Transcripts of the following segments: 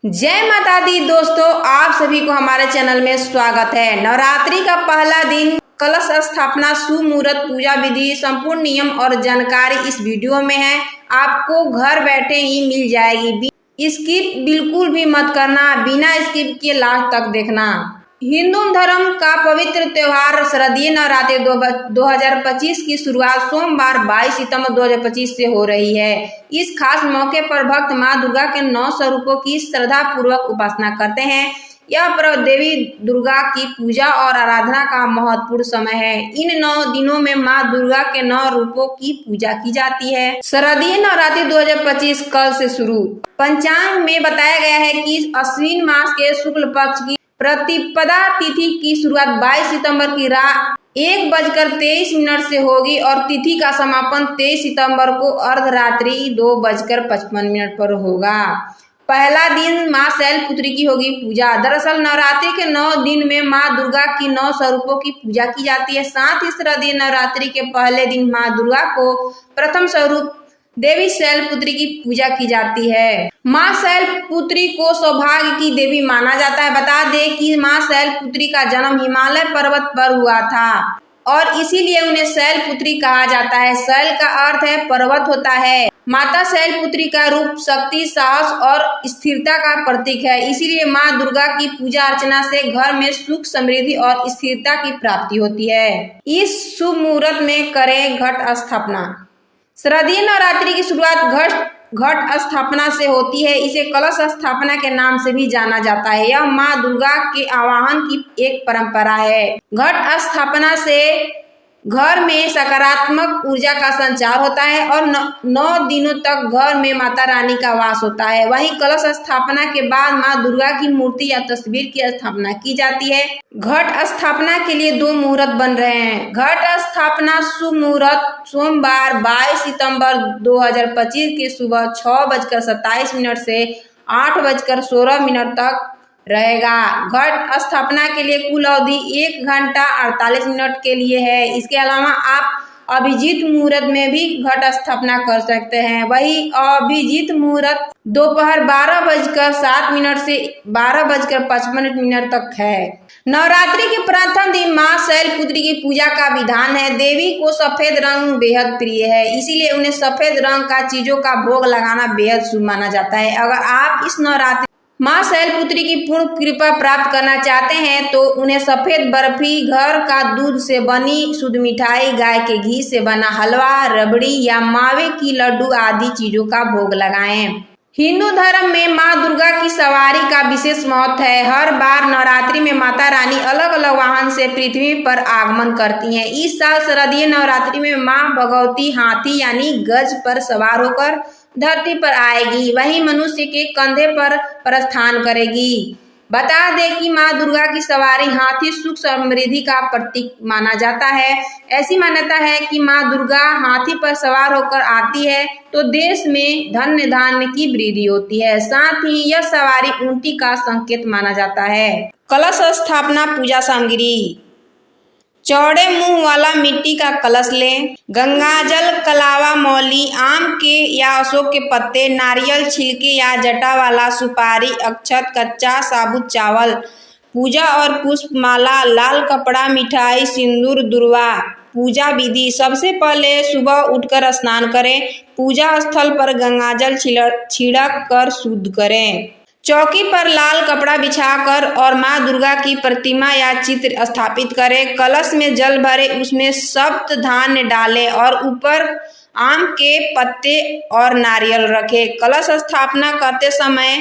जय माता दी दोस्तों, आप सभी को हमारे चैनल में स्वागत है। नवरात्रि का पहला दिन, कलश स्थापना, शुभ मुहूर्त, पूजा विधि, संपूर्ण नियम और जानकारी इस वीडियो में है। आपको घर बैठे ही मिल जाएगी। स्किप बिल्कुल भी मत करना, बिना स्किप के लास्ट तक देखना। हिंदू धर्म का पवित्र त्योहार शारदीय नवरात्रि 2025 की शुरुआत सोमवार 22 सितंबर 2025 से हो रही है। इस खास मौके पर भक्त मां दुर्गा के 9 स्वरूपों की श्रद्धा पूर्वक उपासना करते हैं। यह पर्व देवी दुर्गा की पूजा और आराधना का महत्वपूर्ण समय है। इन 9 दिनों में मां दुर्गा के 9 रूपों की पूजा की जाती है। शारदीय नवरात्रि 2025 कल से शुरू। पंचांग में बताया गया है कि अश्विन मास के शुक्ल पक्ष की प्रतिपदा तिथि की शुरुआत 22 सितंबर की रात 1:23 से होगी और तिथि का समापन 23 सितंबर को अर्धरात्रि 2:55 पर होगा। पहला दिन मां शैलपुत्री की होगी पूजा। दरअसल नवरात्रि के 9 दिन में मां दुर्गा की 9 स्वरूपों की पूजा की जाती है। साथ ही शारदीय नवरात्रि के पहले दिन मां दुर्गा को प्रथम स्वरूप देवी शैलपुत्री की पूजा की जाती है। मां शैलपुत्री को सौभाग्य की देवी माना जाता है। बता दें कि मां शैलपुत्री का जन्म हिमालय पर्वत पर हुआ था और इसीलिए उन्हें शैलपुत्री कहा जाता है। शैल का अर्थ है पर्वत होता है। माता शैलपुत्री का रूप शक्ति, साहस और स्थिरता का प्रतीक है। इसीलिए मां दुर्गा की पूजा अर्चना से घर में सुख, समृद्धि और स्थिरता की प्राप्ति होती है। इस शुभ मुहूर्त में करें घट स्थापना। शारदीय नवरात्रि की शुरुआत घट स्थापना से होती है। इसे कलश स्थापना के नाम से भी जाना जाता है। यह मां दुर्गा के आवाहन की एक परंपरा है। घट स्थापना से घर में सकारात्मक ऊर्जा का संचार होता है और 9 दिनों तक घर में माता रानी का वास होता है। वहीं कलश स्थापना के बाद मां दुर्गा की मूर्ति या तस्वीर की स्थापना की जाती है। घट स्थापना के लिए 2 मुहूर्त बन रहे हैं। घट स्थापना शुभ मुहूर्त सोमवार 22 सितंबर 2025 की सुबह 6:27 से 8:16 तक रहेगा। घट स्थापना के लिए कुल अवधि 1 घंटा 48 मिनट के लिए है। इसके अलावा आप अभिजीत मुहूर्त में भी घट स्थापना कर सकते हैं। वही अभिजीत मुहूर्त दोपहर 12:07 से 12:55 तक है। नवरात्रि के प्रथम दिन मां शैलपुत्री की पूजा का विधान है। देवी को सफेद रंग बेहद प्रिय है, इसीलिए उन्हें सफेद रंग का चीजों का भोग लगाना बेहद शुभ माना जाता है। अगर आप इस नवरात्रि मां शैलपुत्री की पूर्ण कृपा प्राप्त करना चाहते हैं तो उन्हें सफेद बर्फी, घर का दूध से बनी शुद्ध मिठाई, गाय के घी से बना हलवा, रबड़ी या मावे की लड्डू आदि चीजों का भोग लगाएं। हिंदू धर्म में मां दुर्गा की सवारी का विशेष महत्व है। हर बार नवरात्रि में माता रानी अलग अलग वाहन से पृथ्वी पर आगमन करती हैं। इस साल शारदीय नवरात्रि में मां भगवती हाथी यानी गज पर सवार होकर धरती पर आएगी। वहीं मनुष्य के कंधे पर प्रस्थान करेगी। बता दें कि मां दुर्गा की सवारी हाथी सुख समृद्धि का प्रतीक माना जाता है। ऐसी मान्यता है कि मां दुर्गा हाथी पर सवार होकर आती है तो देश में धन्य धान्य की वृद्धि होती है। साथ ही यह सवारी उन्नति का संकेत माना जाता है। कलश स्थापना पूजा सामग्री। चौड़े मुंह वाला मिट्टी का कलश लें। गंगाजल, कलावा, मौली, आम के या अशोक के पत्ते, नारियल छिलके या जटा वाला सुपारी, अक्षत, कच्चा साबुत चावल, पूजा और पुष्प माला, लाल कपड़ा, मिठाई, सिंदूर, दुर्वा। पूजा विधि। सबसे पहले सुबह उठकर स्नान करें। पूजा स्थल पर गंगाजल छिड़क कर शुद्ध करें। चौकी पर लाल कपड़ा बिछाकर और मां दुर्गा की प्रतिमा या चित्र स्थापित करें। कलश में जल भरे, उसमें सप्त धान्य डालें और ऊपर आम के पत्ते और नारियल रखें। कलश स्थापना करते समय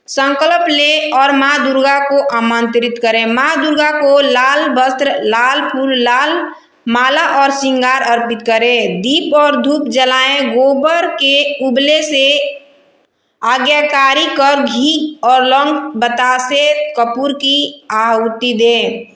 संकल्प ले और मां दुर्गा को आमंत्रित करें। मां दुर्गा को लाल वस्त्र, लाल फूल, लाल माला और श्रृंगार अर्पित करें। दीप और धूप जलाएं। गोबर के उबले से आज्ञाकारी कर घी और लौंग, बतासे, कपूर की आहुति दें।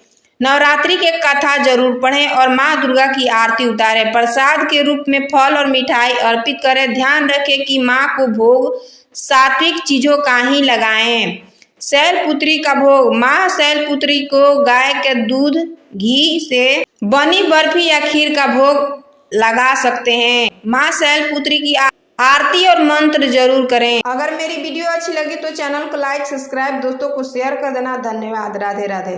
नवरात्रि के कथा जरूर पढ़ें और मां दुर्गा की आरती उतारें। प्रसाद के रूप में फल और मिठाई अर्पित करें। ध्यान रखें कि मां को भोग सात्विक चीजों का ही लगाएं। शैलपुत्री का भोग। मां शैलपुत्री को गाय के दूध, घी से बनी बर्फी या खीर का भोग लगा सकते हैं। मां शैलपुत्री की आरती और मंत्र जरूर करें। अगर मेरी वीडियो अच्छी लगी तो चैनल को लाइक सब्सक्राइब दोस्तों को शेयर कर देना। धन्यवाद। राधे राधे।